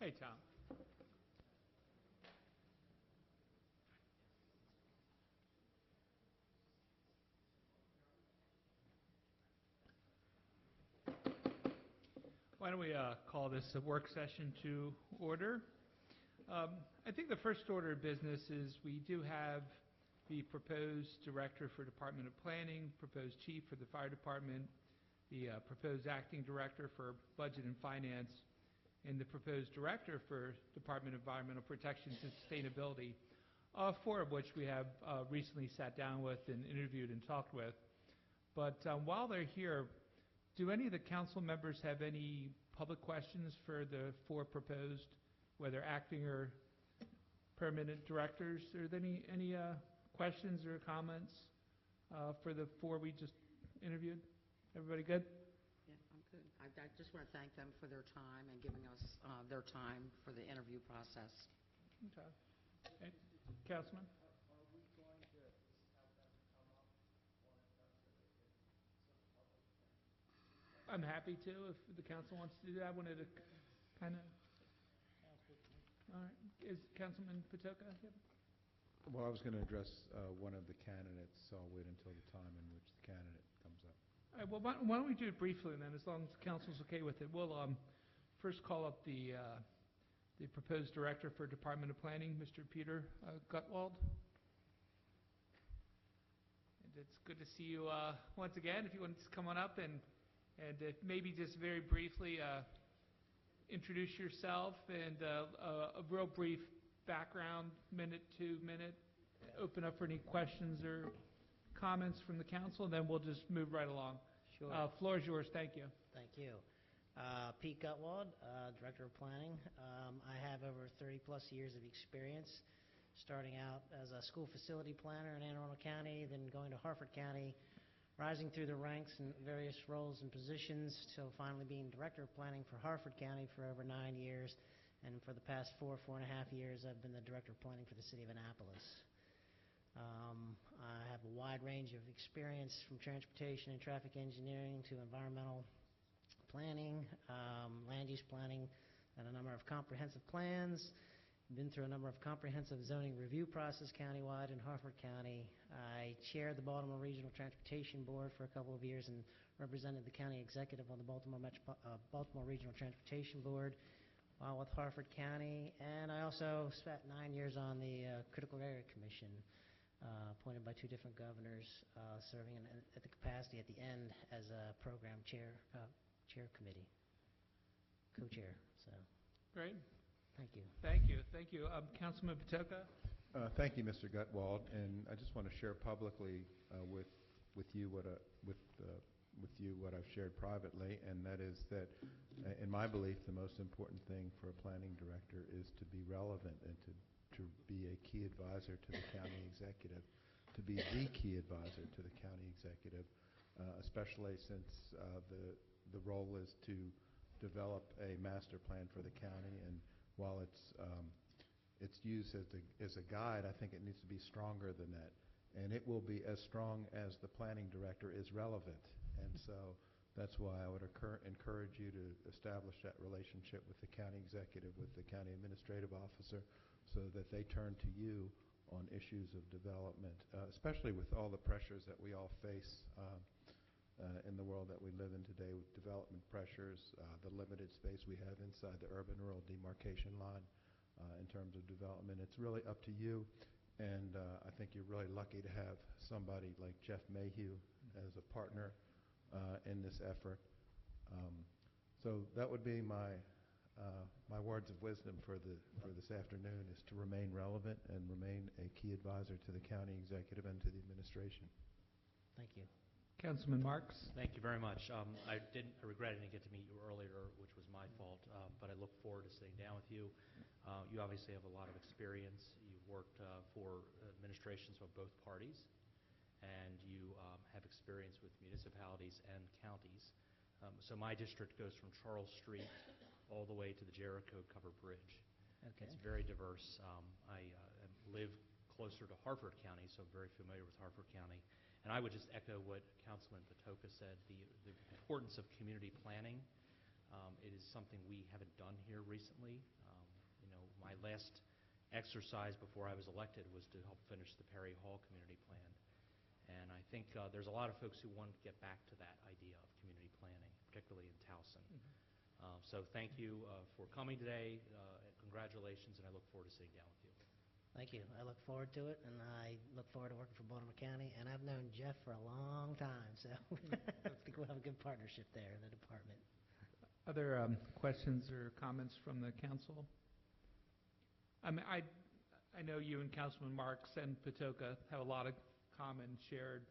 Hey, Tom. Why don't we call this a work session to order? I think the first order of business is we do have the proposed director for Department of Planning, proposed chief for the fire department, the proposed acting director for budget and finance, and the proposed director for Department of Environmental Protection and Sustainability, four of which we have recently sat down with and interviewed and talked with. But while they're here, do any of the council members have any public questions for the four proposed, whether acting or permanent directors? Are there any questions or comments for the four we just interviewed? Everybody good? Yeah, I'm good. I just want to thank them for their time and giving us their time for the interview process. Okay. Hey, Councilman? Are we going to have them come up on it so they can some public? I'm happy to, if the council wants to do that. I wanted to kind of... All right. Is Councilman Patoka here? Well, I was going to address one of the candidates, so I'll wait until the time in which the candidate comes up. All right, well, why don't we do it briefly then, as long as the council's okay with it. We'll first call up the proposed director for Department of Planning, Mr. Peter Gutwald. And it's good to see you once again. If you want to come on up and maybe just very briefly introduce yourself and a real brief background, minute, 2 minute, open up for any questions or comments from the council, and then we'll just move right along. Sure. Floor is yours. Thank you. Thank you. Pete Gutwald, Director of Planning. I have over 30-plus years of experience, starting out as a school facility planner in Anne Arundel County, then going to Harford County, rising through the ranks in various roles and positions, till finally being Director of Planning for Harford County for over 9 years. And for the past 4.5 years, I've been the Director of Planning for the City of Annapolis. I have a wide range of experience from transportation and traffic engineering to environmental planning, land use planning, and a number of comprehensive plans. Been through a number of comprehensive zoning review process countywide in Harford County. I chaired the Baltimore Regional Transportation Board for a couple of years and represented the county executive on the Baltimore Regional Transportation Board while with Harford County. And I also spent 9 years on the Critical Area Commission, appointed by 2 different governors, serving at the capacity at the end as a program chair committee, co-chair. So, Great. thank you. Thank you. Thank you. Councilman Patoka? Thank you, Mr. Gutwald, and I just want to share publicly with you what I've shared privately, and that is that, in my belief, the most important thing for a planning director is to be relevant and to be a key advisor to the county executive, to be the key advisor to the county executive, especially since the role is to develop a master plan for the county. And while it's used as a guide, I think it needs to be stronger than that. And it will be as strong as the planning director is relevant. And so that's why I would encourage you to establish that relationship with the county executive, with the county administrative officer, so that they turn to you on issues of development, especially with all the pressures that we all face in the world that we live in today, with development pressures, the limited space we have inside the urban-rural demarcation line in terms of development. It's really up to you, and I think you're really lucky to have somebody like Jeff Mayhew as a partner in this effort. So that would be my words of wisdom for this afternoon, is to remain relevant and remain a key advisor to the county executive and to the administration. Thank you. Councilman Marks? Thank you very much. I regret I didn't get to meet you earlier, which was my fault, but I look forward to sitting down with you. You obviously have a lot of experience. You've worked for administrations of both parties, and you have experience with municipalities and counties. So my district goes from Charles Street all the way to the Jericho Covered Bridge. Okay. It's very diverse. I live closer to Harford County, so I'm very familiar with Harford County. And I would just echo what Councilman Patoka said, the importance of community planning. It is something we haven't done here recently. My last exercise before I was elected was to help finish the Perry Hall Community Plan. And I think there's a lot of folks who want to get back to that idea of community planning, particularly in Towson. So thank you for coming today, and congratulations, and I look forward to sitting down with you. Thank you. I look forward to it, and I look forward to working for Baltimore County. And I've known Jeff for a long time, so I think we'll have a good partnership there in the department. Other questions or comments from the council? I mean, I know you and Councilman Marks and Patoka have a lot of common shared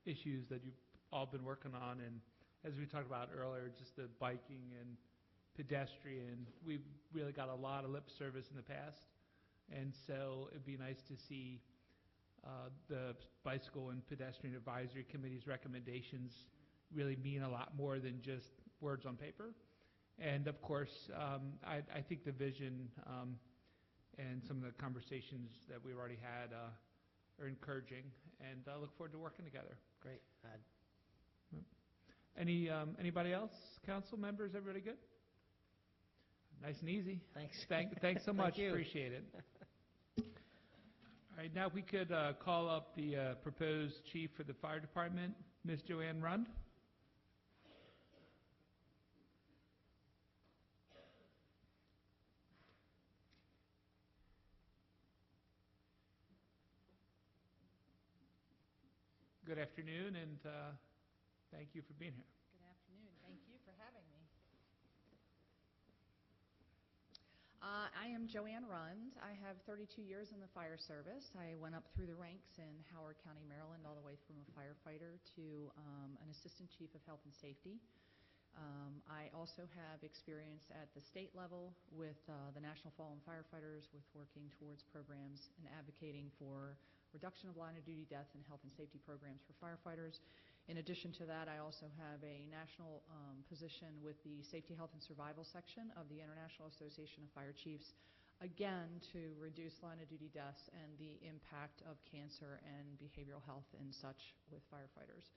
issues that you've all been working on, and as we talked about earlier, just the biking and pedestrian, we've really got a lot of lip service in the past, and so it'd be nice to see the Bicycle and Pedestrian Advisory Committee's recommendations really mean a lot more than just words on paper. And of course, I think the vision and some of the conversations that we've already had are encouraging, and I look forward to working together. Great. Anybody else? Council members, everybody good? Nice and easy. Thanks. Thanks so much. Thank you. Appreciate it. All right, now we could call up the proposed chief for the fire department, Ms. Joanne Rund. Good afternoon, and thank you for being here. Good afternoon. Thank you for having me. I am Joanne Rund. I have 32 years in the fire service. I went up through the ranks in Howard County, Maryland, all the way from a firefighter to an assistant chief of health and safety. I also have experience at the state level with the National Fallen Firefighters, with working towards programs and advocating for reduction of line of duty death and health and safety programs for firefighters. In addition to that, I also have a national position with the Safety, Health, and Survival section of the International Association of Fire Chiefs, again, to reduce line of duty deaths and the impact of cancer and behavioral health and such with firefighters.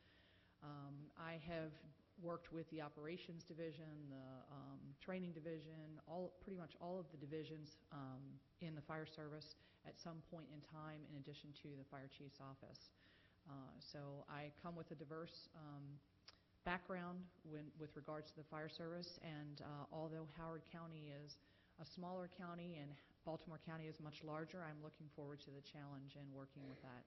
I have worked with the operations division, the training division, pretty much all of the divisions in the fire service at some point in time, in addition to the fire chief's office. So I come with a diverse background with regards to the fire service, and although Howard County is a smaller county and Baltimore County is much larger, I'm looking forward to the challenge and working with that.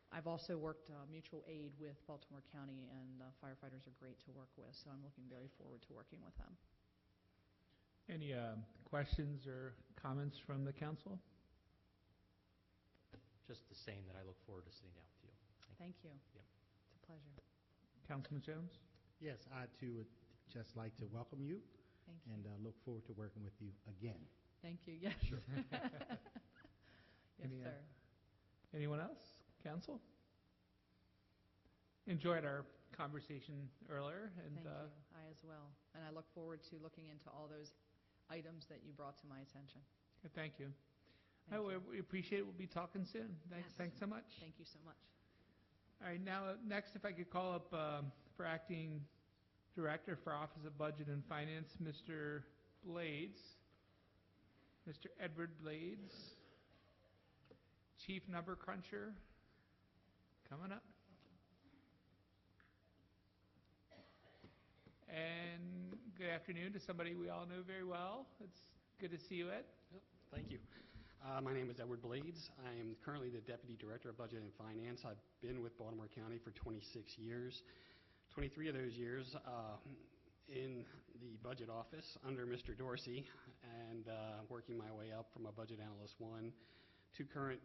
I've also worked mutual aid with Baltimore County, and firefighters are great to work with, so I'm looking very forward to working with them. Any questions or comments from the council? Just the same, that I look forward to sitting down with you. Thank you. Yep. It's a pleasure. Councilman Jones? Yes, I too would just like to welcome you Thank you. and look forward to working with you again. Thank you. Yes. Sure. Yes, Any, sir. Anyone else? Council? Enjoyed our conversation earlier, and Thank you. I as well. And I look forward to looking into all those items that you brought to my attention. thank you. Thank you. We appreciate it. We'll be talking soon. Yes. Thanks so much. Thank you so much. All right, now next, if I could call up for acting director for Office of Budget and Finance, Mr. Blades, Mr. Edward Blades, Chief Number Cruncher, coming up. And good afternoon to somebody we all know very well. It's good to see you, Ed. Thank you. My name is Edward Blades. I am currently the Deputy Director of Budget and Finance. I've been with Baltimore County for 26 years. 23 of those years in the budget office under Mr. Dorsey, and working my way up from a Budget Analyst 1 to current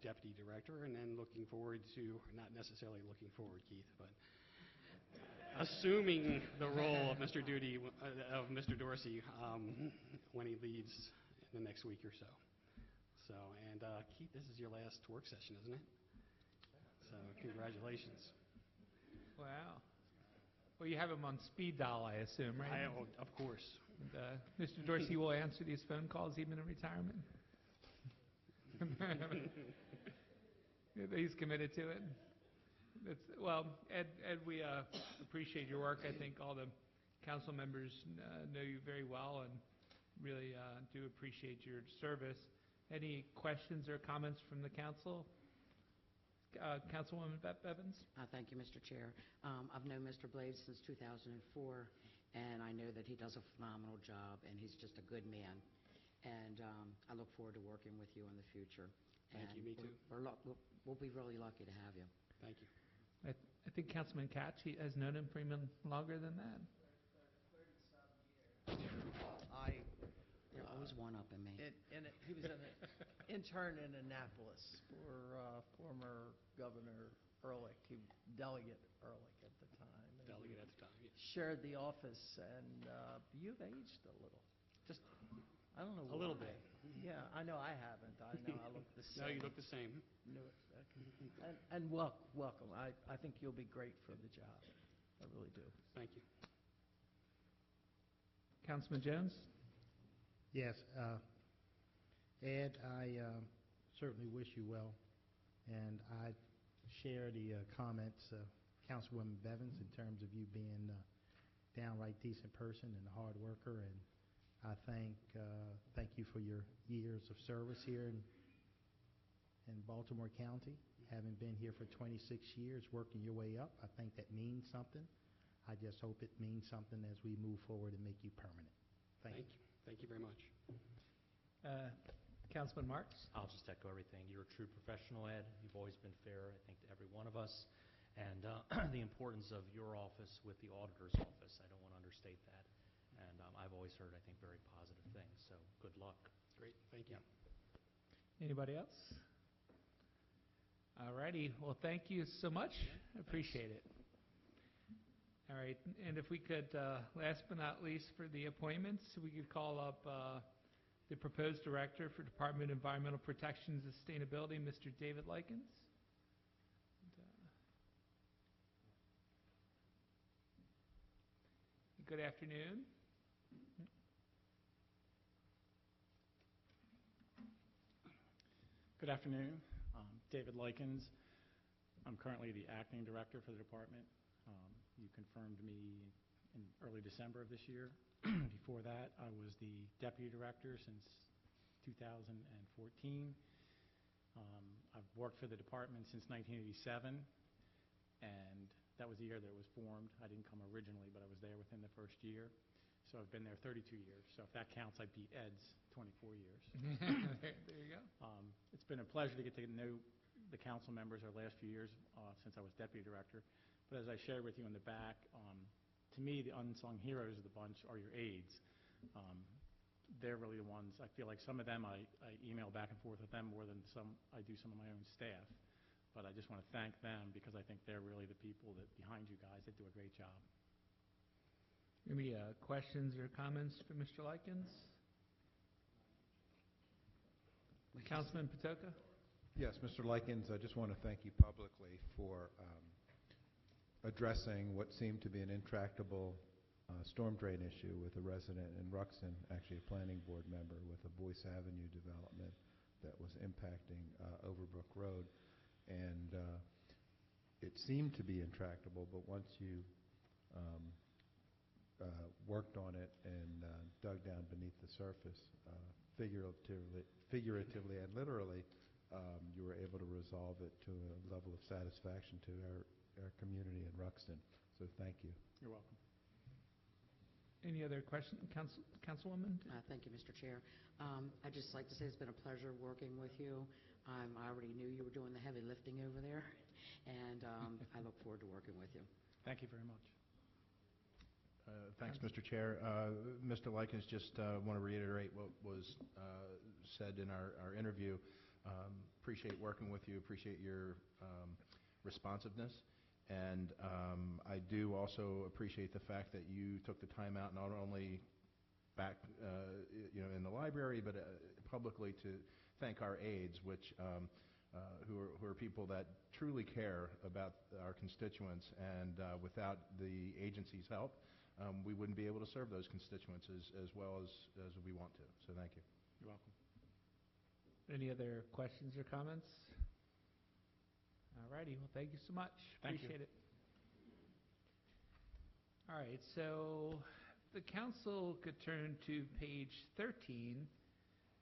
Deputy Director, and then looking forward to, not necessarily looking forward, Keith, but assuming the role of Mr. Dorsey when he leaves in the next week or so. So, and Keith, this is your last work session, isn't it? So, congratulations. Wow. Well, you have him on speed dial, I assume, right? Of course. And, Mr. Dorsey will answer these phone calls even in retirement. He's committed to it. Well, Ed, we appreciate your work. I think all the council members know you very well, and really do appreciate your service. Any questions or comments from the council? Councilwoman Bevins? Thank you, Mr. Chair. I've known Mr. Blades since 2004, and I know that he does a phenomenal job, and he's just a good man. And I look forward to working with you in the future. Thank you, me too. We'll be really lucky to have you. Thank you. I think Councilman Katz, he has known him for even longer than that. 37 years. You're always one-upping me. He was an intern in Annapolis for former Governor Ehrlich, Delegate Ehrlich at the time. And Delegate at the time, yes. shared the office, and you've aged a little. Just, I don't know A little why. bit. Yeah, I know I haven't. I know I look the same. No, you look the same. And welcome. I think you'll be great for the job. I really do. Thank you. Councilman Jones? Yes, Ed, I certainly wish you well, and I share the comments of Councilwoman Bevins in terms of you being a downright decent person and a hard worker, and I thank you for your years of service here in Baltimore County, having been here for 26 years, working your way up. I think that means something. I just hope it means something as we move forward and make you permanent. Thank you. Thank you very much. Councilman Marks? I'll just echo everything. You're a true professional, Ed. You've always been fair, I think, to every one of us. And the importance of your office with the auditor's office, I don't want to understate that. And I've always heard, I think, very positive things. So good luck. Great. Thank you. Anybody else? All righty. Well, thank you so much. Appreciate it. All right. And if we could, last but not least, for the appointments, we could call up the proposed director for Department of Environmental Protection and Sustainability, Mr. David Likens. Good afternoon. Good afternoon. David Likens. I'm currently the acting director for the department. You confirmed me in early December of this year. Before that, I was the deputy director since 2014. I've worked for the department since 1987, and that was the year that it was formed. I didn't come originally, but I was there within the first year. So I've been there 32 years. So if that counts, I beat Ed's 24 years. There you go. It's been a pleasure to get to know the council members our last few years since I was deputy director. But as I shared with you in the back, to me, the unsung heroes of the bunch are your aides. They're really the ones, I feel like some of them I email back and forth with them more than I do some of my own staff. But I just want to thank them because I think they're really the people that behind you guys that do a great job. Any questions or comments for Mr. Likens? Councilman Patoka? Yes, Mr. Likens, I just want to thank you publicly for addressing what seemed to be an intractable storm drain issue with a resident in Ruxton, actually a planning board member, with a Boyce Avenue development that was impacting Overbrook Road. And it seemed to be intractable, but once you worked on it and dug down beneath the surface, figuratively and literally, you were able to resolve it to a level of satisfaction to our community in Ruxton. So thank you. You're welcome. Any other questions? Councilwoman? Thank you, Mr. Chair. I'd just like to say it's been a pleasure working with you. I already knew you were doing the heavy lifting over there, and I look forward to working with you. Thank you very much. Thanks, Mr. Chair. Mr. Likens, just want to reiterate what was said in our interview. Appreciate working with you, appreciate your responsiveness, and I do also appreciate the fact that you took the time out not only back in the library, but publicly to thank our aides, which who are people that truly care about our constituents, and without the agency's help, we wouldn't be able to serve those constituents as well as we want to. So thank you. You're welcome. Any other questions or comments? All righty. Well, thank you so much. Thank you. Appreciate it. All right. So the council could turn to page 13,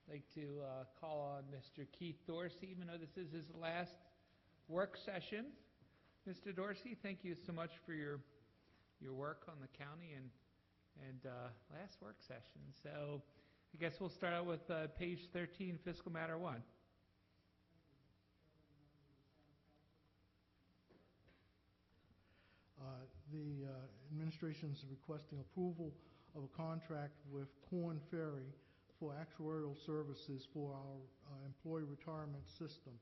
I'd like to call on Mr. Keith Dorsey, even though this is his last work session. Mr. Dorsey, thank you so much for your work on the county and last work session. So I guess we'll start out with page 13, Fiscal Matter 1. The administration is requesting approval of a contract with Korn Ferry for actuarial services for our employee retirement system.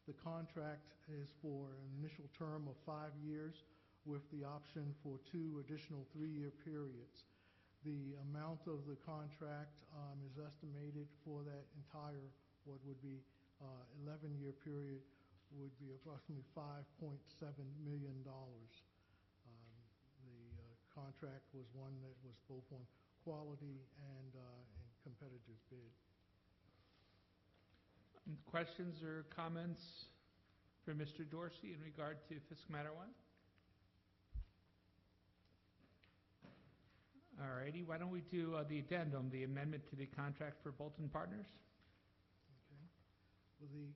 The contract is for an initial term of 5 years with the option for 2 additional 3-year periods. The amount of the contract is estimated for that entire, what would be 11-year period, would be approximately $5.7 million. The contract was one that was both on quality and competitive bid. Questions or comments for Mr. Dorsey in regard to Fiscal Matter 1? All righty, why don't we do the addendum, the amendment to the contract for Bolton Partners? Okay.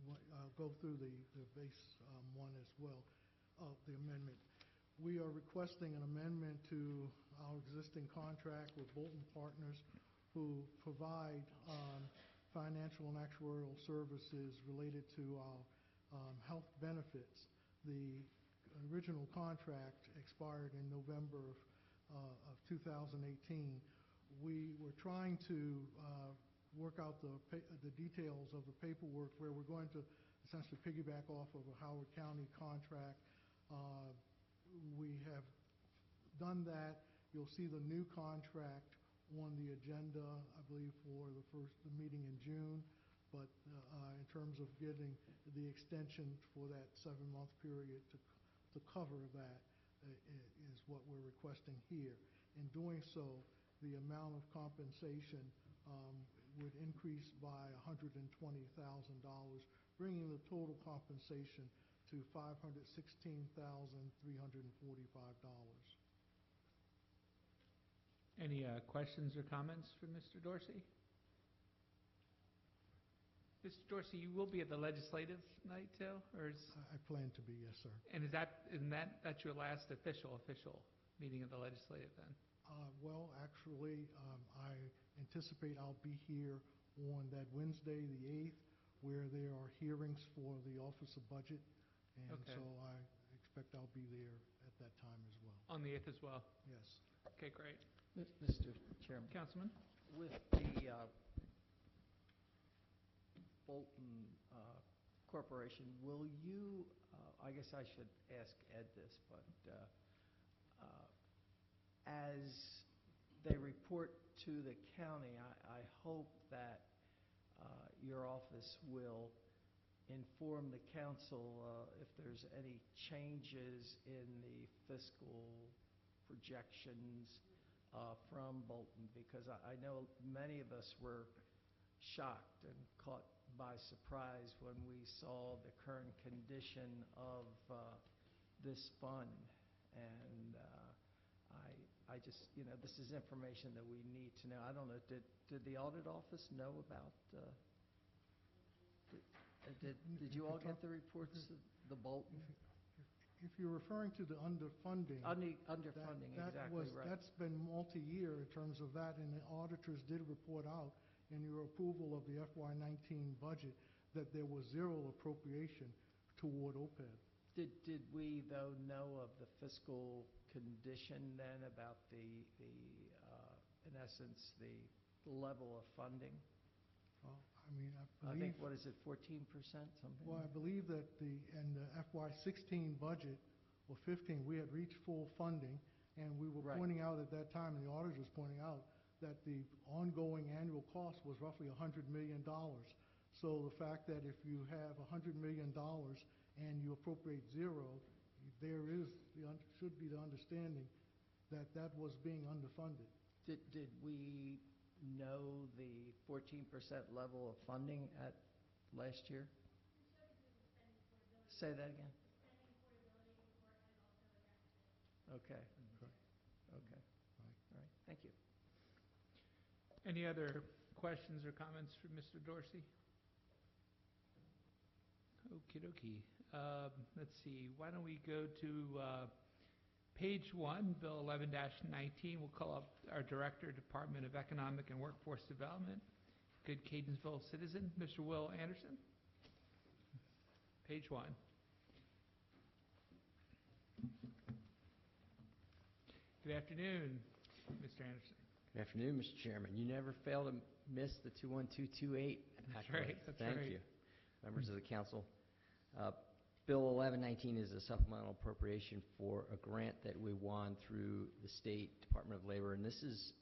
Well, I'll go through the base one as well, the amendment. We are requesting an amendment to our existing contract with Bolton Partners, who provide financial and actuarial services related to our health benefits. The original contract expired in November of 2018. We were trying to work out the details of the paperwork where we're going to essentially piggyback off of a Howard County contract. We have done that. You'll see the new contract on the agenda, I believe, for the first meeting in June. But in terms of getting the extension for that 7-month period to cover that is what we're requesting here. In doing so, the amount of compensation would increase by $120,000, bringing the total compensation to $516,345. Any questions or comments for Mr. Dorsey? Mr. Dorsey, you will be at the legislative night too, or is? I plan to be, yes, sir. And that's your last official meeting of the legislative then? Well, actually, I anticipate I'll be here on that Wednesday, the 8th, where there are hearings for the Office of Budget. And Okay. so I expect I'll be there at that time as well. On the 8th as well? Yes. Okay, great. Mr. Chairman. Councilman? With the Bolton Corporation, will you, I guess I should ask Ed this, but as they report to the county, I hope that your office will inform the council if there's any changes in the fiscal projections from Bolton, because I know many of us were shocked and caught by surprise when we saw the current condition of this fund. And I just, this is information that we need to know. I don't know, did the audit office know about, did you all get the reports of the Bolton? If you're referring to the underfunding. Underfunding, exactly right. That's been multi-year in terms of that, and the auditors did report out in your approval of the FY19 budget that there was zero appropriation toward OPEB. Did we, though, know of the fiscal condition then about the in essence, the level of funding? I mean, I believe... I think, what is it, 14%, something? Well, I believe that in the FY16 budget, or 15, we had reached full funding, and we were pointing out at that time, and the auditors was pointing out, that the ongoing annual cost was roughly $100 million. So the fact that if you have $100 million and you appropriate zero, there should be the understanding that that was being underfunded. Did we know the 14% level of funding at last year? Say that again. Okay. Thank you. Any other questions or comments for Mr. Dorsey? Okie dokie. Let's see, why don't we go to page 1, Bill 11-19. We'll call up our Director, Department of Economic and Workforce Development, good Catonsville citizen, Mr. Will Anderson. Page 1. Good afternoon, Mr. Anderson. Good afternoon, Mr. Chairman. You never fail to miss the 21228. That's right, that's right. Thank you, members of the council. Bill 1119 is a supplemental appropriation for a grant that we won through the State Department of Labor, and this is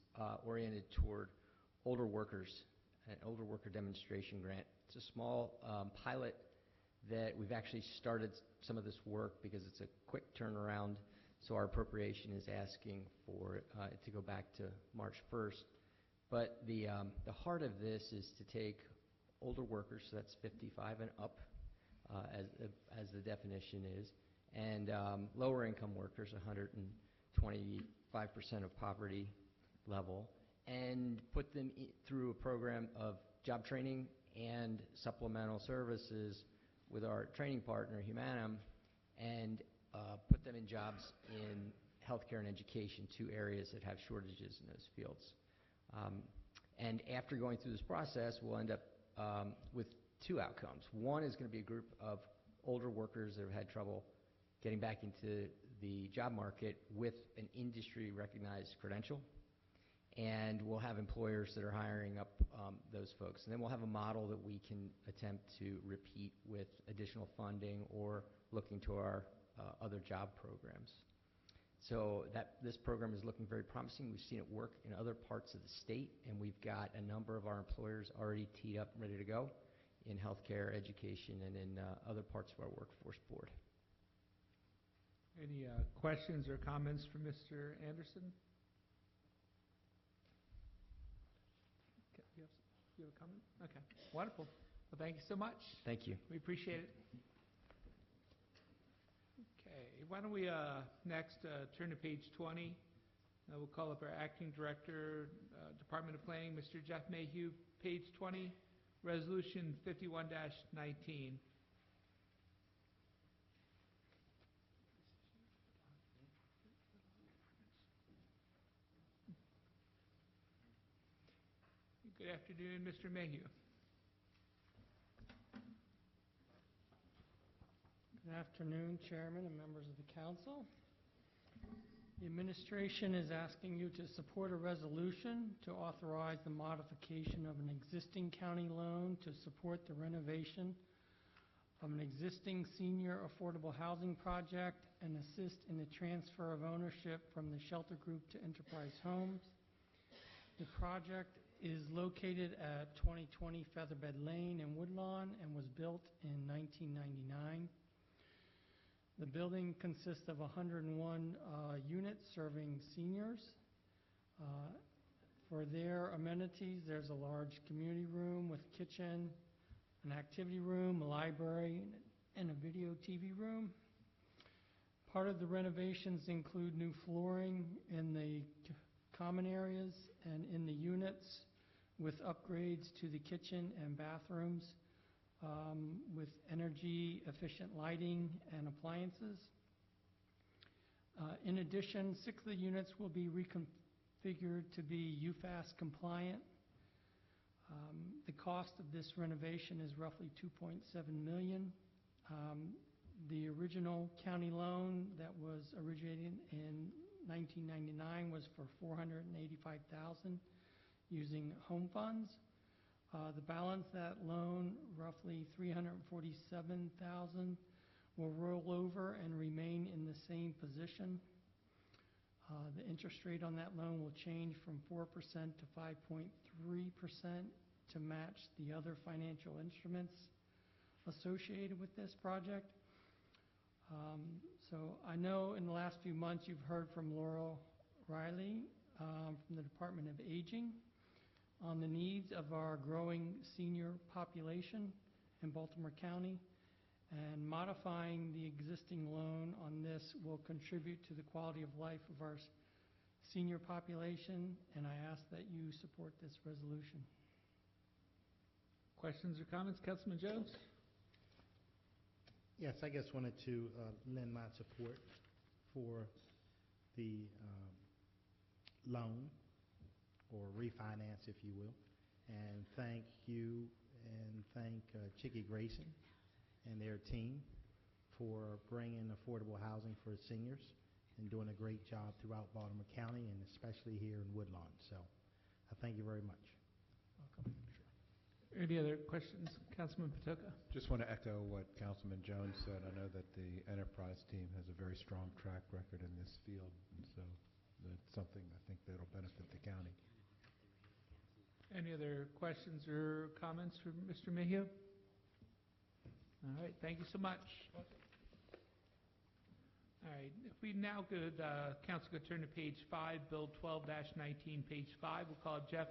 oriented toward older workers, an older worker demonstration grant. It's a small pilot that we've actually started some of this work because it's a quick turnaround. So our appropriation is asking for it to go back to March 1st. But the heart of this is to take older workers, so that's 55 and up, as the definition is, and lower income workers, 125% of poverty level, and put them through a program of job training and supplemental services with our training partner, Humanum, and put them in jobs in healthcare and education, 2 areas that have shortages in those fields. And after going through this process, we'll end up with 2 outcomes. One is going to be a group of older workers that have had trouble getting back into the job market with an industry-recognized credential, and we'll have employers that are hiring up those folks. And then we'll have a model that we can attempt to repeat with additional funding or looking to our other job programs. So this program is looking very promising. We've seen it work in other parts of the state, and we've got a number of our employers already teed up and ready to go in healthcare, education, and in other parts of our workforce board. Any questions or comments for Mr. Anderson? Okay, you have a comment? Okay, wonderful. Well, thank you so much. Thank you. We appreciate it. Okay, why don't we next turn to page 20. We'll call up our Acting Director, Department of Planning, Mr. Jeff Mayhew. Page 20, Resolution 51-19. Good afternoon, Mr. Mayhew. Good afternoon, Chairman and members of the council. The administration is asking you to support a resolution to authorize the modification of an existing county loan to support the renovation of an existing senior affordable housing project and assist in the transfer of ownership from the shelter group to Enterprise Homes. The project is located at 2020 Featherbed Lane in Woodlawn and was built in 1999. The building consists of 101 units serving seniors. For their amenities, there's a large community room with a kitchen, an activity room, a library, and a video TV room. Part of the renovations include new flooring in the common areas and in the units, with upgrades to the kitchen and bathrooms, with energy-efficient lighting and appliances. In addition, 6 of the units will be reconfigured to be UFAS compliant. The cost of this renovation is roughly $2.7 million. The original county loan that was originated in 1999 was for $485,000 using home funds. The balance of that loan, roughly $347,000, will roll over and remain in the same position. The interest rate on that loan will change from 4% to 5.3% to match the other financial instruments associated with this project. So I know in the last few months you've heard from Laurel Riley from the Department of Aging on the needs of our growing senior population in Baltimore County, and modifying the existing loan on this will contribute to the quality of life of our senior population, and I ask that you support this resolution. Questions or comments? Councilman Jones? Yes, I just wanted to lend my support for the loan or refinance, if you will, and thank you and thank Chicky Grayson and their team for bringing affordable housing for seniors and doing a great job throughout Baltimore County and especially here in Woodlawn. So I thank you very much. Welcome. Any other questions? Councilman Patoka? Just want to echo what Councilman Jones said. I know that the Enterprise team has a very strong track record in this field, and so that's something I think that'll benefit the county. Any other questions or comments for Mr. Mayhew? All right, thank you so much. All right, if we now could, council could turn to page 5, Bill 12-19, page 5. We'll call Jeff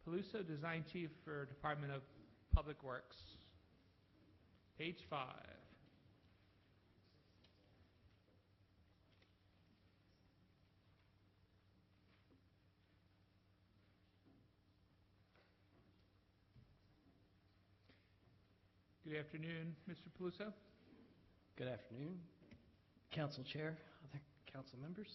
Peluso, Design Chief for Department of Public Works. Page 5. Good afternoon, Mr. Peluso. Good afternoon, Council Chair, other council members.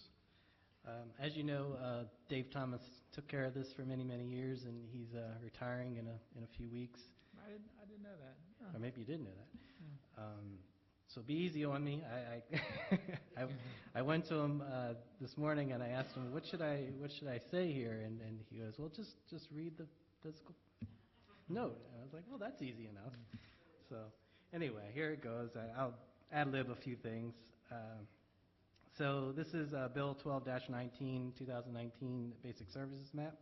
As you know, Dave Thomas took care of this for many, many years, and he's retiring in a few weeks. I didn't know that. Or maybe you did know that. So be easy on me. I went to him this morning and I asked him, what should I say here? And he goes, well, just read the physical note. And I was like, well, that's easy enough. So anyway, here it goes. I'll ad-lib a few things. So this is Bill 12-19, 2019 Basic Services Map.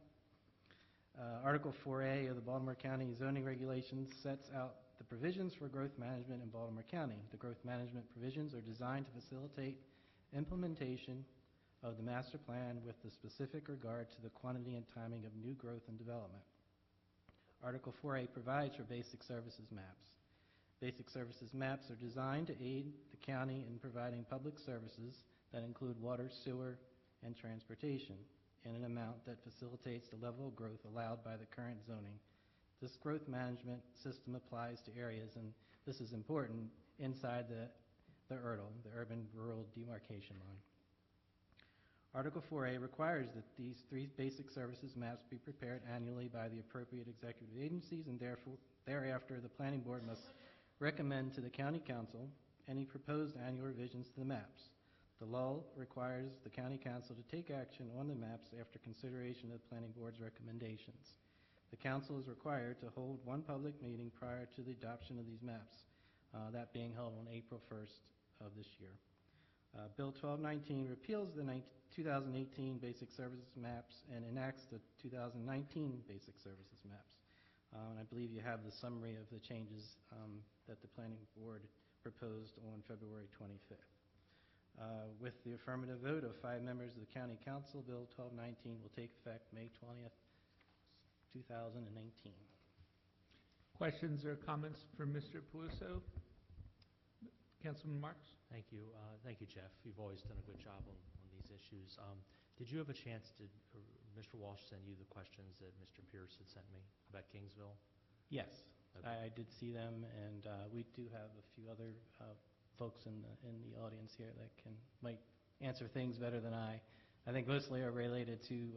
Article 4A of the Baltimore County zoning regulations sets out the provisions for growth management in Baltimore County. The growth management provisions are designed to facilitate implementation of the master plan with the specific regard to the quantity and timing of new growth and development. Article 4A provides for basic services maps. Basic services maps are designed to aid the county in providing public services that include water, sewer, and transportation in an amount that facilitates the level of growth allowed by the current zoning. This growth management system applies to areas, and this is important, inside the URDL, the Urban-Rural Demarcation Line. Article 4A requires that these 3 basic services maps be prepared annually by the appropriate executive agencies, and thereafter the planning board must recommend to the county council any proposed annual revisions to the maps. The law requires the county council to take action on the maps after consideration of the planning board's recommendations. The council is required to hold 1 public meeting prior to the adoption of these maps, that being held on April 1st of this year. Bill 12-19 repeals the 2018 Basic Services Maps and enacts the 2019 Basic Services Maps. And I believe you have the summary of the changes that the planning board proposed on February 25th. With the affirmative vote of 5 members of the county council, Bill 12-19 will take effect May 20th, 2019. Questions or comments for Mr. Peluso? Councilman Marks? Thank you. Thank you, Jeff. You've always done a good job on these issues. Did you have a chance to, Mr. Walsh send you the questions that Mr. Pierce had sent me about Kingsville? Yes, Okay. I did see them, and we do have a few other folks in the audience here that might answer things better than I. I think mostly are related to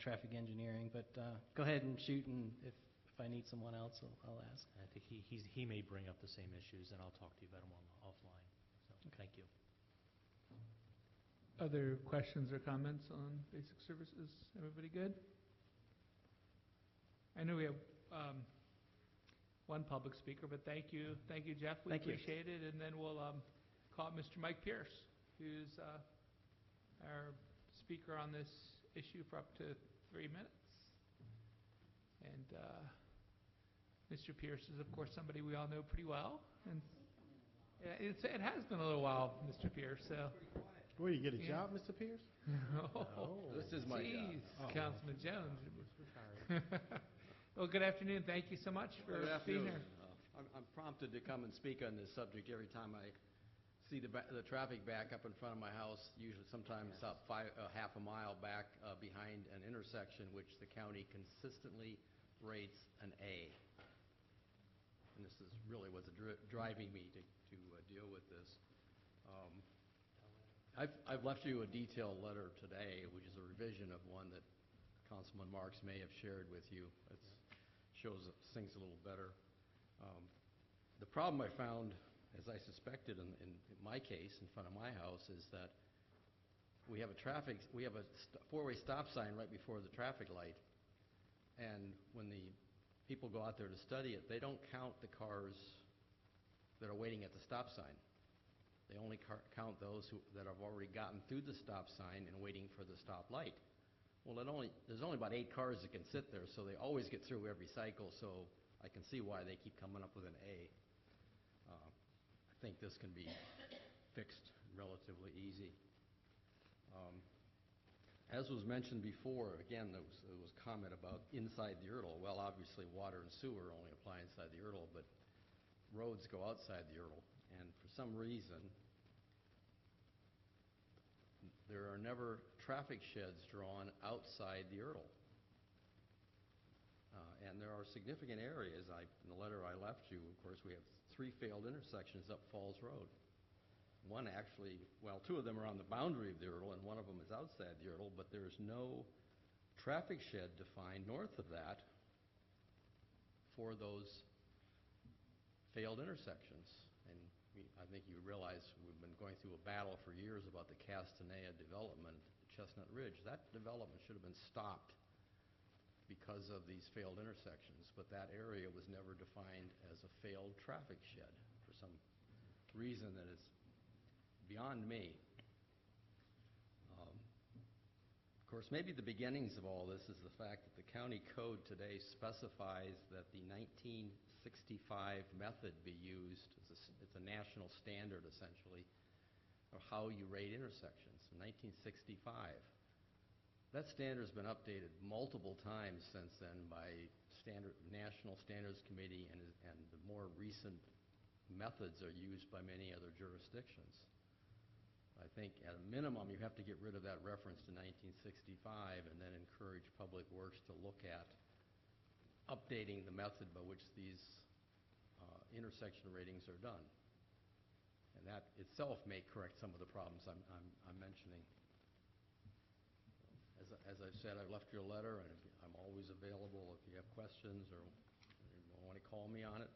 traffic engineering, but go ahead and shoot, and if I need someone else, I'll ask. I think he may bring up the same issues, and I'll talk to you about them offline. So, thank you. Other questions or comments on basic services? Everybody good? I know we have 1 public speaker, but thank you, Jeff. We Thank you. appreciate it. And then we'll call up Mr. Mike Pierce, who's our speaker on this issue for up to 3 minutes. And Mr. Pierce is, of course, somebody we all know pretty well. And it has been a little while, Mr. Pierce. So. Where, you get a job, Mr. Pierce? This is my job. Councilman Jones. Well, good afternoon. Thank you so much for being here. I'm prompted to come and speak on this subject every time I see the traffic back up in front of my house, usually sometimes up half a mile back behind an intersection, which the county consistently rates an A. And this is really what's driving me to deal with this. I've left you a detailed letter today, which is a revision of one that Councilman Marks may have shared with you. It shows things a little better. The problem I found, as I suspected in my case, in front of my house, is that we have a four-way stop sign right before the traffic light, and when the people go out there to study it, they don't count the cars that are waiting at the stop sign. They only count those that have already gotten through the stop sign and waiting for the stop light. Well, there's only about 8 cars that can sit there, so they always get through every cycle, so I can see why they keep coming up with an A. I think this can be fixed relatively easy. As was mentioned before, again, there was comment about inside the URL. Well, obviously, water and sewer only apply inside the URL, but roads go outside the URL. And for some reason, there are never traffic sheds drawn outside the URL. And there are significant areas. In the letter I left you, of course, we have 3 failed intersections up Falls Road. One actually, well, 2 of them are on the boundary of the URL, and one of them is outside the URL, but there's no traffic shed defined north of that for those failed intersections. And I think you realize we've been going through a battle for years about the Castanea development at Chestnut Ridge. That development should have been stopped because of these failed intersections, but that area was never defined as a failed traffic shed for some reason that is beyond me. Of course, maybe the beginnings of all this is the fact that the county code today specifies that the 1965 method be used. It's a national standard, essentially, of how you rate intersections. In 1965. That standard has been updated multiple times since then by National Standards Committee, and the more recent methods are used by many other jurisdictions. I think at a minimum you have to get rid of that reference to 1965 and then encourage Public Works to look at updating the method by which these intersection ratings are done. And that itself may correct some of the problems I'm mentioning. As I've said, I've left you a letter, and I'm always available if you have questions or you want to call me on it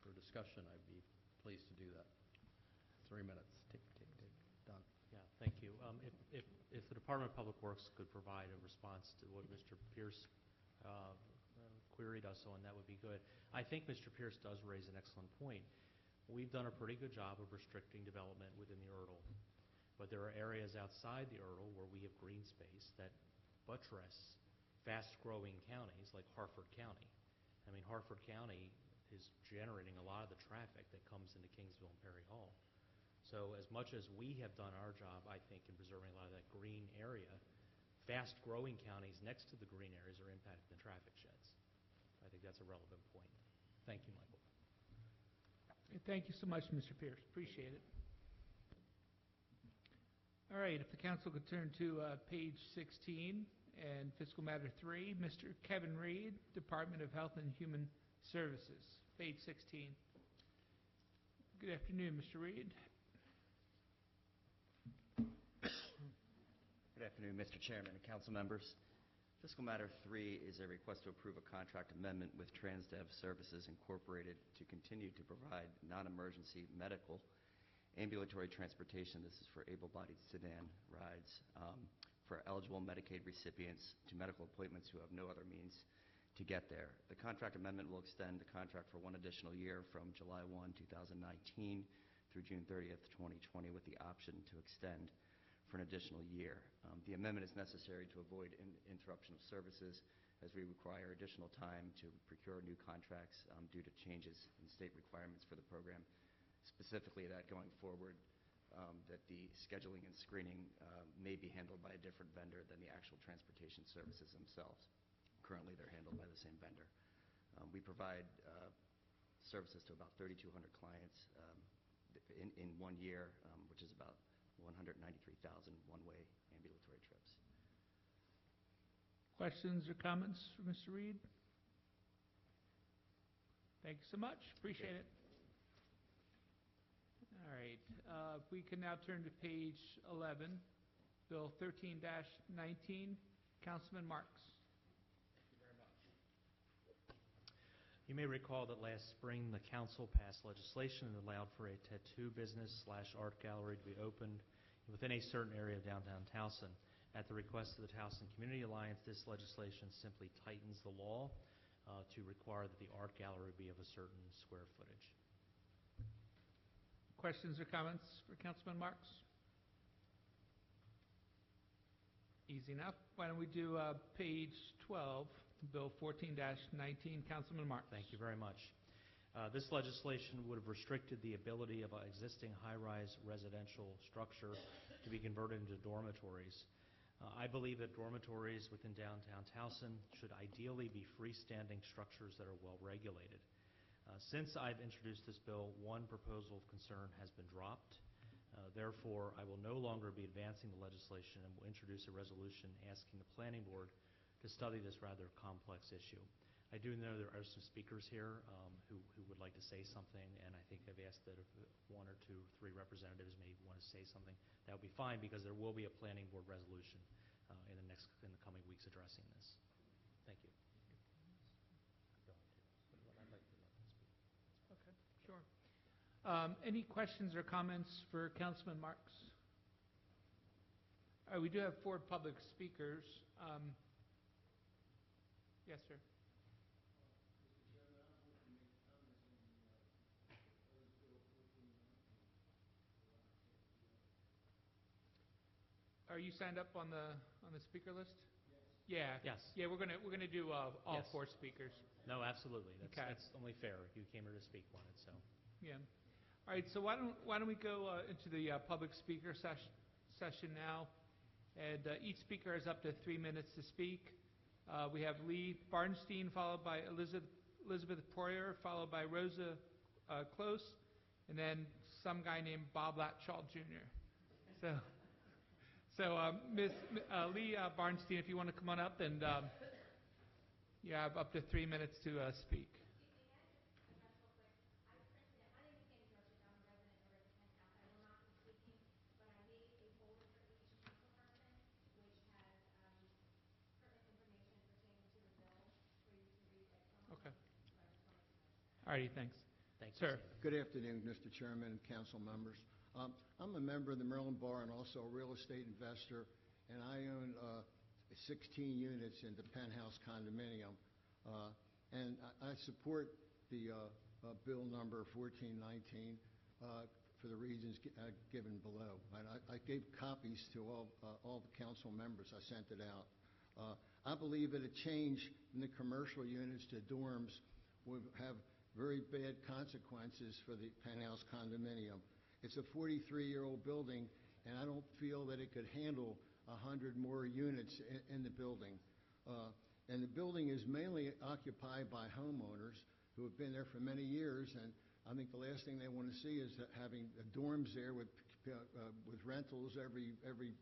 for discussion. I'd be pleased to do that. 3 minutes. Tick, tick, tick. Done. Yeah, thank you. If the Department of Public Works could provide a response to what Mr. Pierce queried us on, that would be good. I think Mr. Pierce does raise an excellent point. We've done a pretty good job of restricting development within the URL. But there are areas outside the URL where we have green space that buttress fast-growing counties like Harford County. I mean, Harford County is generating a lot of the traffic that comes into Kingsville and Perry Hall. So as much as we have done our job, I think, in preserving a lot of that green area, fast-growing counties next to the green areas are impacting the traffic sheds. I think that's a relevant point. Thank you, Michael. Thank you so much, Mr. Pierce. Appreciate it. All right, if the council could turn to page 16 and Fiscal Matter 3, Mr. Kevin Reed, Department of Health and Human Services, page 16. Good afternoon, Mr. Reed. Good afternoon, Mr. Chairman and council members. Fiscal Matter 3 is a request to approve a contract amendment with TransDev Services Incorporated to continue to provide non-emergency medical ambulatory transportation. This is for able-bodied sedan rides for eligible Medicaid recipients to medical appointments who have no other means to get there. The contract amendment will extend the contract for 1 additional year from July 1, 2019 through June 30th, 2020 with the option to extend for an additional year. The amendment is necessary to avoid interruption of services as we require additional time to procure new contracts due to changes in state requirements for the program. Specifically that going forward, that the scheduling and screening may be handled by a different vendor than the actual transportation services themselves. Currently, they're handled by the same vendor. We provide services to about 3,200 clients. in 1 year, which is about 193,000 one-way ambulatory trips. Questions or comments for Mr. Reed? Thank you so much. Appreciate it. All right. If we can now turn to page 11, Bill 13-19, Councilman Marks. You may recall that last spring, the council passed legislation that allowed for a tattoo business/art gallery to be opened within a certain area of downtown Towson. At the request of the Towson Community Alliance, this legislation simply tightens the law to require that the art gallery be of a certain square footage. Questions or comments for Councilman Marks? Easy enough. Why don't we do page 12, Bill 14-19, Councilman Marks. Thank you very much. This legislation would have restricted the ability of an existing high-rise residential structure to be converted into dormitories. I believe that dormitories within downtown Towson should ideally be freestanding structures that are well regulated. Since I've introduced this bill, one proposal of concern has been dropped. Therefore, I will no longer be advancing the legislation and will introduce a resolution asking the planning board to study this rather complex issue. I do know there are some speakers here who would like to say something, and I think I've asked that if 1 or 2 or 3 representatives may want to say something. That would be fine, because there will be a planning board resolution in the coming weeks addressing this. Thank you. Okay, sure. Any questions or comments for Councilman Marks? All right, we do have 4 public speakers. Yes, sir. Are you signed up on the speaker list? Yes. Yes. Yeah, we're gonna do all Yes. 4 speakers. No, absolutely. Okay. That's only fair. You came here to speak on it, so. Yeah. All right. So why don't we go into the public speaker session now, and each speaker has up to 3 minutes to speak. We have Lee Barnstein, followed by Elizabeth Poirier, followed by Rosa Close, and then some guy named Bob Latchall Jr. So Ms. Lee Barnstein, if you want to come on up, and you have up to 3 minutes to speak. Okay. All righty, thanks. Thanks, Sir. Good afternoon, Mr. Chairman and council members. I'm a member of the Maryland Bar and also a real estate investor, and I own 16 units in the penthouse condominium. And I support the bill number 1419 for the reasons given below. And I gave copies to all the council members. I sent it out. I believe that a change in the commercial units to dorms would have very bad consequences for the penthouse condominium. It's a 43-year-old building, and I don't feel that it could handle 100 more units in the building. And the building is mainly occupied by homeowners who have been there for many years, and I think the last thing they want to see is having dorms there with rentals every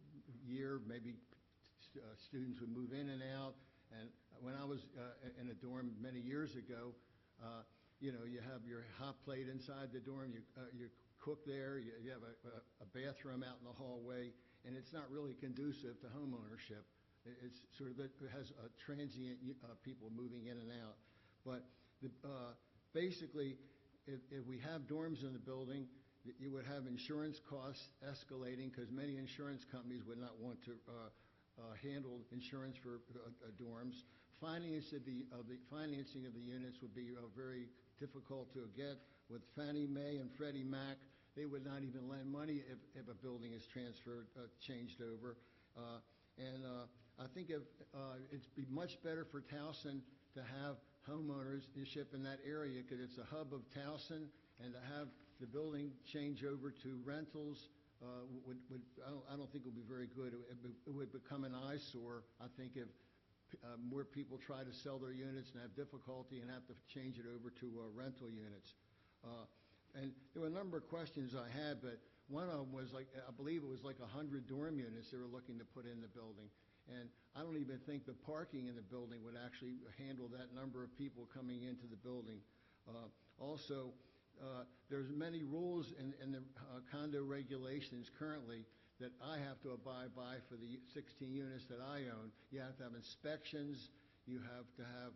year. Maybe students would move in and out. And when I was in a dorm many years ago, you have your hot plate inside the dorm, you cook there, you have a bathroom out in the hallway, and it's not really conducive to home ownership. It's sort of, it has transient people moving in and out. But basically, if we have dorms in the building, you would have insurance costs escalating because many insurance companies would not want to handle insurance for dorms. Financing of the units would be very difficult to get. With Fannie Mae and Freddie Mac, they would not even lend money if a building is changed over. And I think it'd be much better for Towson to have homeownership in that area because it's a hub of Towson, and to have the building change over to rentals I don't think it would be very good. It would become an eyesore, I think, if more people try to sell their units and have difficulty and have to change it over to rental units. And there were a number of questions I had, but one of them was like, I believe it was like 100 dorm units they were looking to put in the building. And I don't even think the parking in the building would actually handle that number of people coming into the building. Also, there's many rules in the condo regulations currently that I have to abide by for the 16 units that I own. You have to have inspections, you have to have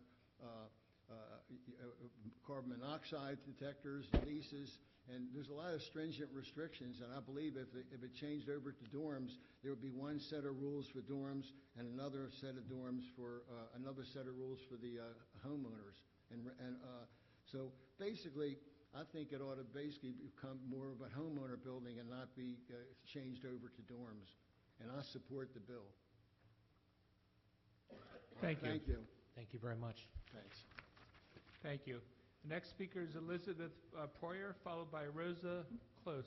carbon monoxide detectors, leases, and there's a lot of stringent restrictions, and I believe if it changed over to dorms, there would be one set of rules for dorms and another set of dorms for, another set of rules for the homeowners. So basically, I think it ought to basically become more of a homeowner building and not be changed over to dorms. And I support the bill. Thank you. Thank you. Thank you very much. Thanks. Thank you. The next speaker is Elizabeth Poyer, followed by Rosa Close.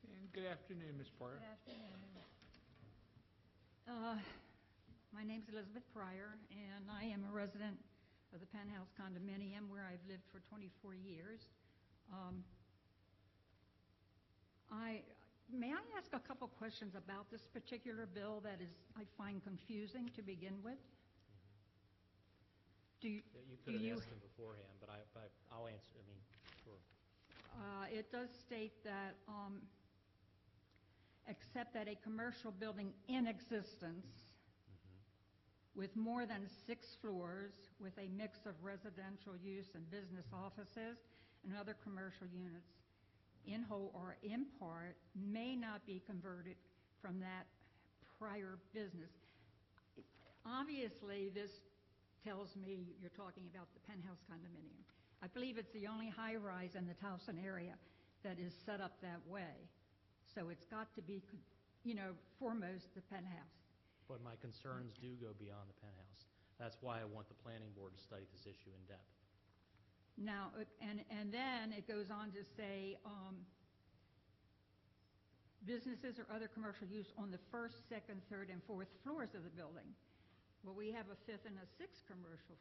And good afternoon, Ms. Poyer. Good afternoon. My name's Elizabeth Pryor, and I am a resident of the Penthouse condominium where I've lived for 24 years. May I ask a couple questions about this particular bill that is, I find confusing to begin with? You could have asked him beforehand, but I'll answer. I mean, sure. It does state that, except that a commercial building in existence with more than 6 floors with a mix of residential use and business offices and other commercial units in whole or in part may not be converted from that prior business. Obviously, this tells me you're talking about the Penthouse condominium. I believe it's the only high-rise in the Towson area that is set up that way. So it's got to be, foremost the Penthouse. But my concerns do go beyond the Penthouse. That's why I want the planning board to study this issue in depth. Now, and then it goes on to say businesses or other commercial use on the first, second, third, and fourth floors of the building. Well, we have a fifth and a sixth commercial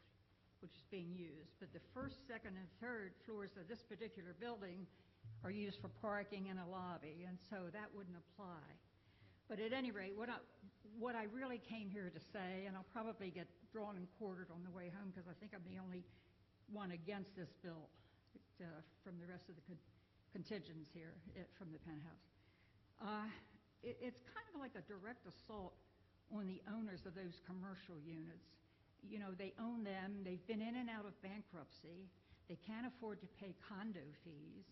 which is being used, but the first, second, and third floors of this particular building are used for parking and a lobby, and so that wouldn't apply. But at any rate, what I really came here to say, and I'll probably get drawn and quartered on the way home because I think I'm the only one against this bill from the rest of the contingents here from the Penthouse. It's kind of like a direct assault on the owners of those commercial units. They own them. They've been in and out of bankruptcy. They can't afford to pay condo fees.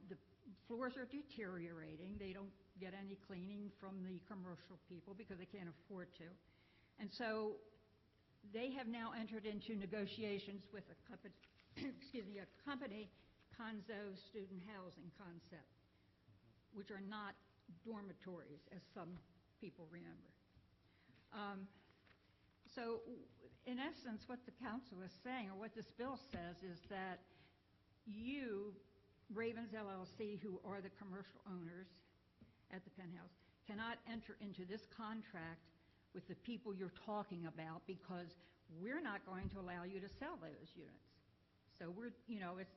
The floors are deteriorating. They don't get any cleaning from the commercial people because they can't afford to. And so they have now entered into negotiations with a company, a company, Conzo Student Housing Concept, which are not dormitories, as some people remember. So, in essence, what the council is saying, or what this bill says, is that you, Ravens LLC, who are the commercial owners at the Penthouse, cannot enter into this contract with the people you're talking about because we're not going to allow you to sell those units. So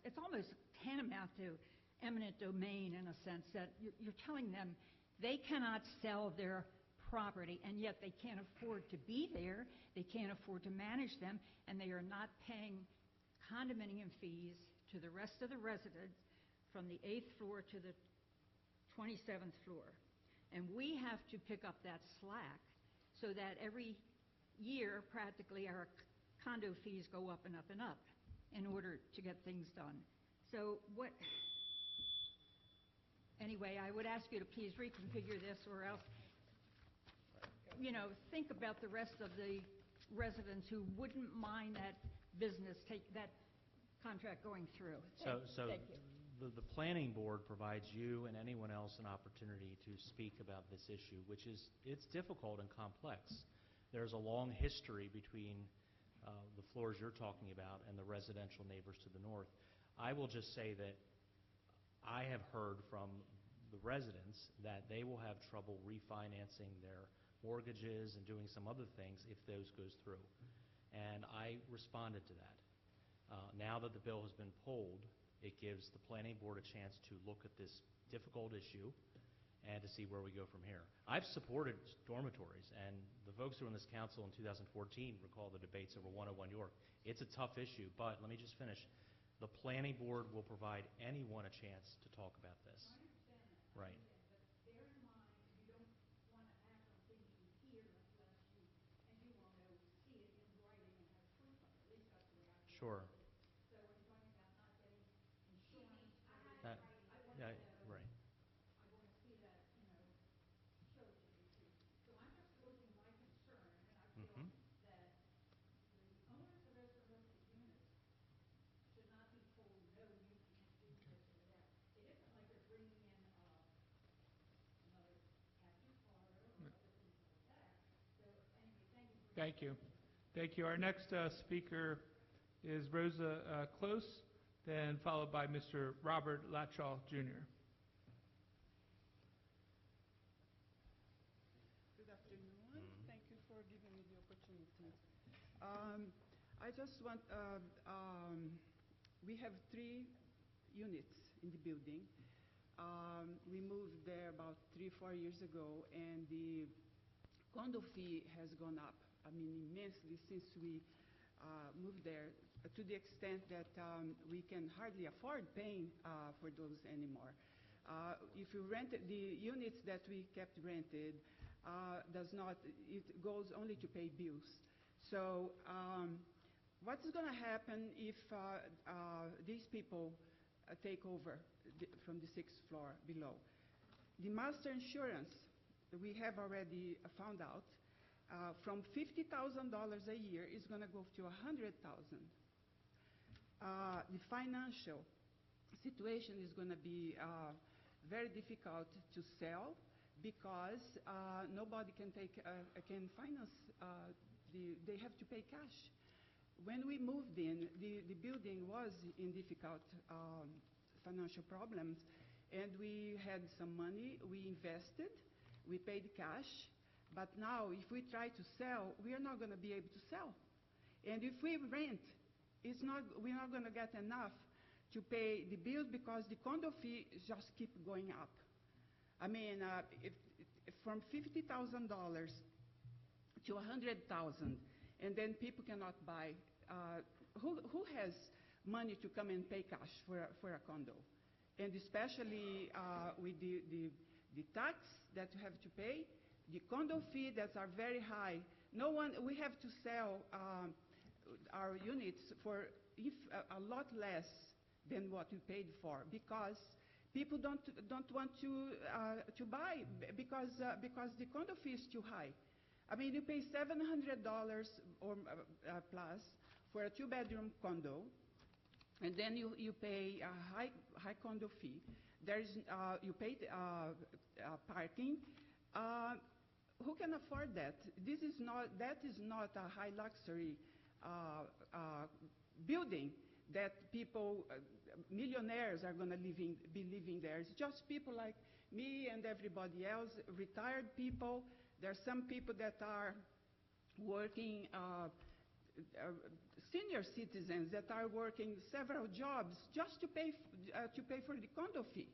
it's almost tantamount to eminent domain in a sense that you're telling them they cannot sell their property, and yet they can't afford to be there, they can't afford to manage them, and they are not paying condominium fees to the rest of the residents from the 8th floor to the 27th floor. And we have to pick up that slack so that every year, practically, our condo fees go up and up and up in order to get things done. So anyway, I would ask you to please reconfigure this, or else, think about the rest of the residents who wouldn't mind that business, that contract going through. So Thank you. The planning board provides you and anyone else an opportunity to speak about this issue, which it's difficult and complex. There's a long history between the floors you're talking about and the residential neighbors to the north. I will just say that I have heard from the residents that they will have trouble refinancing their mortgages and doing some other things if those goes through. And I responded to that. Now that the bill has been pulled, it gives the planning board a chance to look at this difficult issue and to see where we go from here. I've supported dormitories, and the folks who were in this council in 2014 recall the debates over 101 York. It's a tough issue, but let me just finish. The planning board will provide anyone a chance to talk about this. Right. Sure. That, yeah, right. Mhm. Thank you. Thank you. Our next speaker is Rosa Close, then followed by Mr. Robert Latshaw, Jr. Good afternoon. Thank you for giving me the opportunity. I just want, we have 3 units in the building. We moved there about 3-4 years ago, and the condo fee has gone up, immensely since we moved there, to the extent that we can hardly afford paying for those anymore. If you rent the units that we kept rented, it goes only to pay bills. So what's going to happen if these people take over from the 6th floor below? The master insurance, we have already found out, from $50,000 a year is going to go to $100,000. The financial situation is going to be very difficult to sell because nobody can finance. They have to pay cash. When we moved in, the building was in difficult financial problems, and we had some money. We invested. We paid cash. But now, if we try to sell, we are not going to be able to sell. And if we rent, we're not going to get enough to pay the bills because the condo fee just keep going up. If from $50,000 to $100,000, and then people cannot buy. Who has money to come and pay cash for a condo? And especially with the tax that you have to pay, the condo fee that are very high. We have to sell our units for a lot less than what we paid for because people don't want to buy because the condo fee is too high. You pay $700 or plus for a 2-bedroom condo, and then you pay a high condo fee. You pay parking. Who can afford that? That is not a high luxury building that people, millionaires, are going to be living there. It's just people like me and everybody else, retired people. There are some people that are working, senior citizens that are working several jobs just to pay for the condo fee.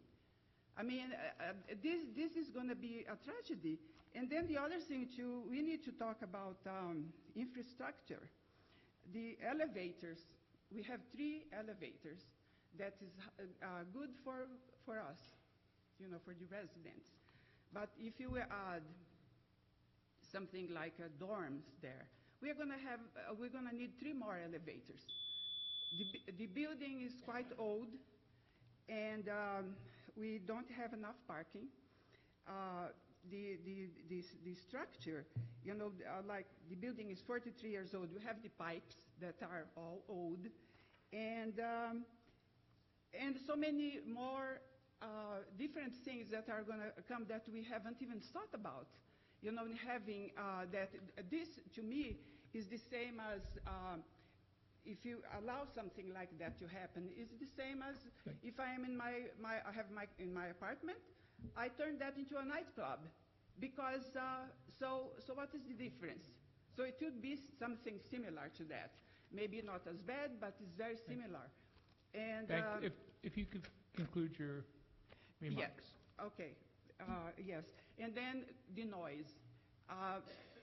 This is going to be a tragedy. And then the other thing, too, we need to talk about infrastructure. The elevators, we have 3 elevators that is good for us, for the residents. But if you add something like dorms there, we're going to need 3 more elevators. The building is quite old, and we don't have enough parking. The structure, like the building is 43 years old. We have the pipes that are all old, and so many more different things that are going to come that we haven't even thought about. Having that, this to me is the same as if you allow something like that to happen, it's the same as if I am in in my apartment, I turn that into a nightclub, because so what is the difference? So it would be something similar to that. Maybe not as bad, but it's very similar. And if you could conclude your remarks. Yeah. Okay. Yes. And then the noise.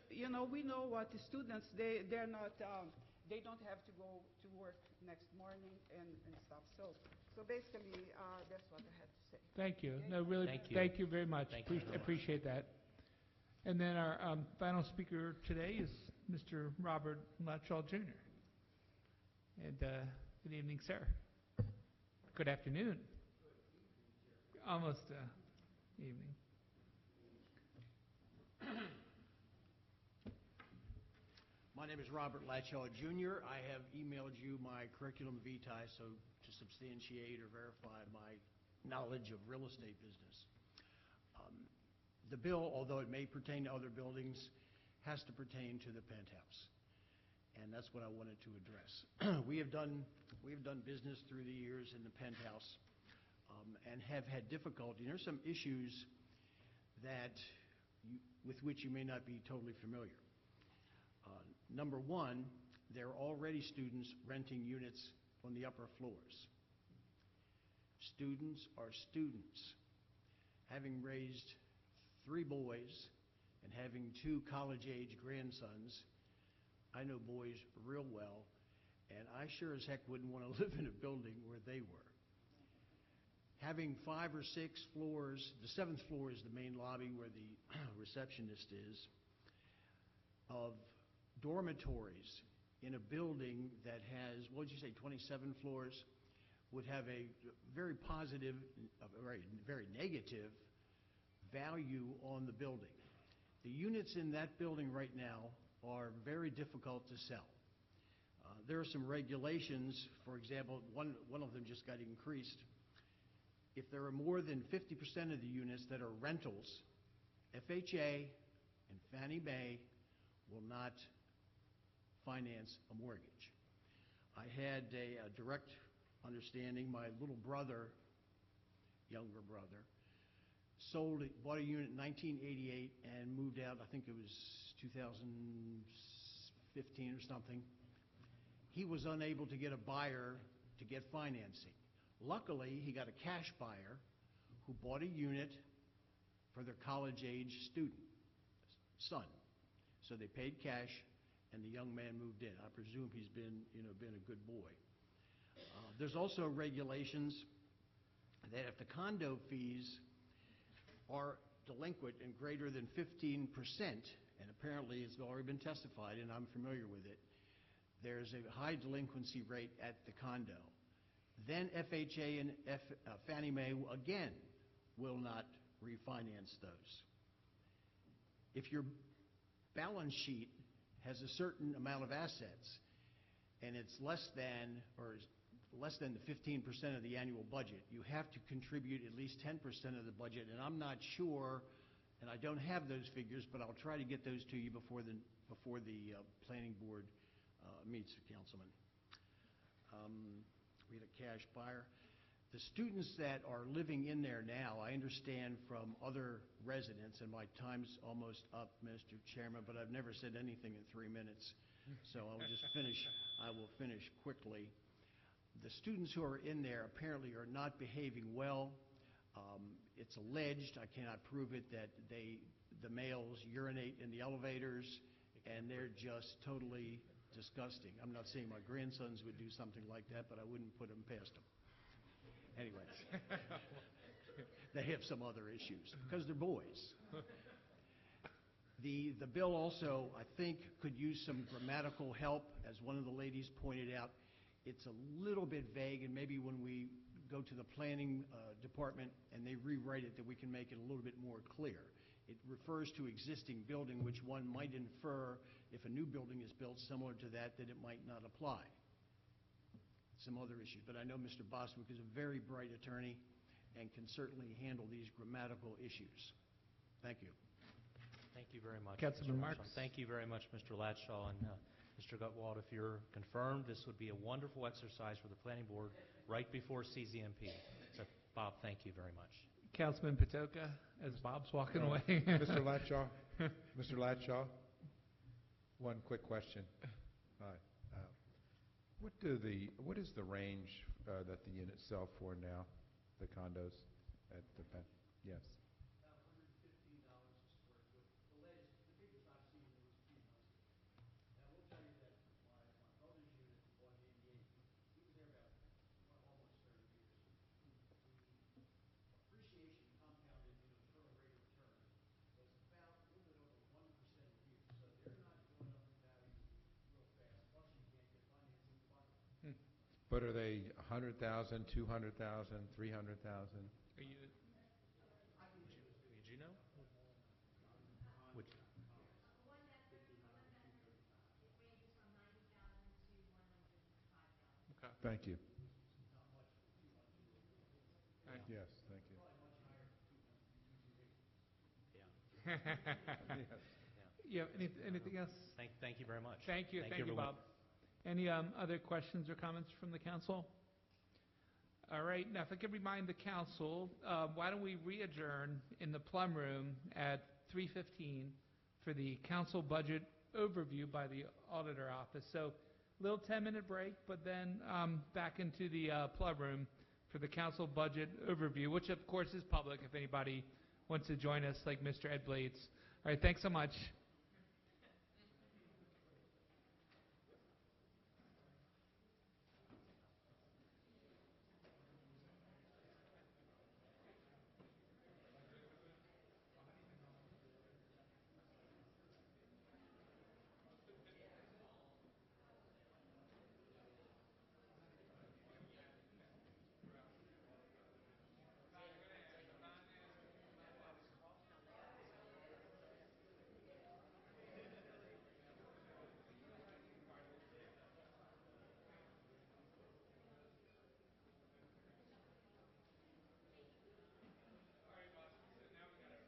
You know, we know what the students, they're not, they don't have to go to work next morning and stuff. So basically, that's what I had to say. Thank you. Okay? No, really, thank you very much. Thank you very much. Appreciate that. And then our final speaker today is Mr. Robert Latshaw Jr. And good evening, sir. Good afternoon. Almost evening. My name is Robert Latshaw Jr. I have emailed you my curriculum vitae to substantiate or verify my knowledge of real estate business. The bill, although it may pertain to other buildings, has to pertain to the penthouse, and that's what I wanted to address. We have done business through the years in the penthouse, and have had difficulty. There's some issues with which you may not be totally familiar. Number one, there are already students renting units on the upper floors. Students are students. Having raised 3 boys and having 2 college-age grandsons, I know boys real well, and I sure as heck wouldn't want to live in a building where they were. Having 5 or 6 floors, the 7th floor is the main lobby where the receptionist is, of dormitories in a building that has, what did you say, 27 floors, would have a very positive, very negative value on the building. The units in that building right now are very difficult to sell. There are some regulations. For example, one of them just got increased. If there are more than 50% of the units that are rentals, FHA and Fannie Mae will not finance a mortgage. I had a direct understanding. My little brother, younger brother, bought a unit in 1988 and moved out, I think it was 2015 or something. He was unable to get a buyer to get financing. Luckily, he got a cash buyer who bought a unit for their college-age son. So they paid cash, and the young man moved in. I presume he's been a good boy. There's also regulations that if the condo fees are delinquent and greater than 15%, and apparently it's already been testified, and I'm familiar with it, there's a high delinquency rate at the condo. Then FHA and Fannie Mae, again, will not refinance those. If your balance sheet has a certain amount of assets, and it's less than the 15% of the annual budget, you have to contribute at least 10% of the budget, and I'm not sure, and I don't have those figures, but I'll try to get those to you before the planning board meets, Councilman. We had a cash buyer. The students that are living in there now, I understand from other residents, and my time's almost up, Mr. Chairman, but I've never said anything in 3 minutes, so I will finish quickly. The students who are in there apparently are not behaving well. It's alleged, I cannot prove it, that the males urinate in the elevators, and they're just totally disgusting. I'm not saying my grandsons would do something like that, but I wouldn't put them past them. Anyways, they have some other issues because they're boys. The bill also, I think, could use some grammatical help. As one of the ladies pointed out, it's a little bit vague, and maybe when we go to the planning department and they rewrite it, that we can make it a little bit more clear. It refers to existing building, which one might infer if a new building is built similar to that it might not apply. Some other issues, but I know Mr. Boswick is a very bright attorney and can certainly handle these grammatical issues. Thank you. Thank you very much. Councilman Mr. Marks. Latshaw. Thank you very much, Mr. Latshaw. And Mr. Gutwald, if you're confirmed, this would be a wonderful exercise for the planning board right before CZMP. So, Bob, thank you very much. Councilman Patoka, as Bob's walking away. Mr. Latshaw, Mr. Latshaw, one quick question. Hi. What is the range that the units sell for now, the condos at the Penn? Yes. But are they 100,000, 200,000, 300,000? Are you? Did you know? Which? Okay. Thank you. All right. Yes, thank you. Yeah. Yeah, anything else? Thank you very much. Thank you, everyone. Bob. Any other questions or comments from the council? All right, now if I could remind the council, why don't we re-adjourn in the Plum Room at 3:15 for the council budget overview by the auditor office. So little 10-minute break, but then back into the Plum Room for the council budget overview, which of course is public if anybody wants to join us, like Mr. Ed Blades. All right, thanks so much.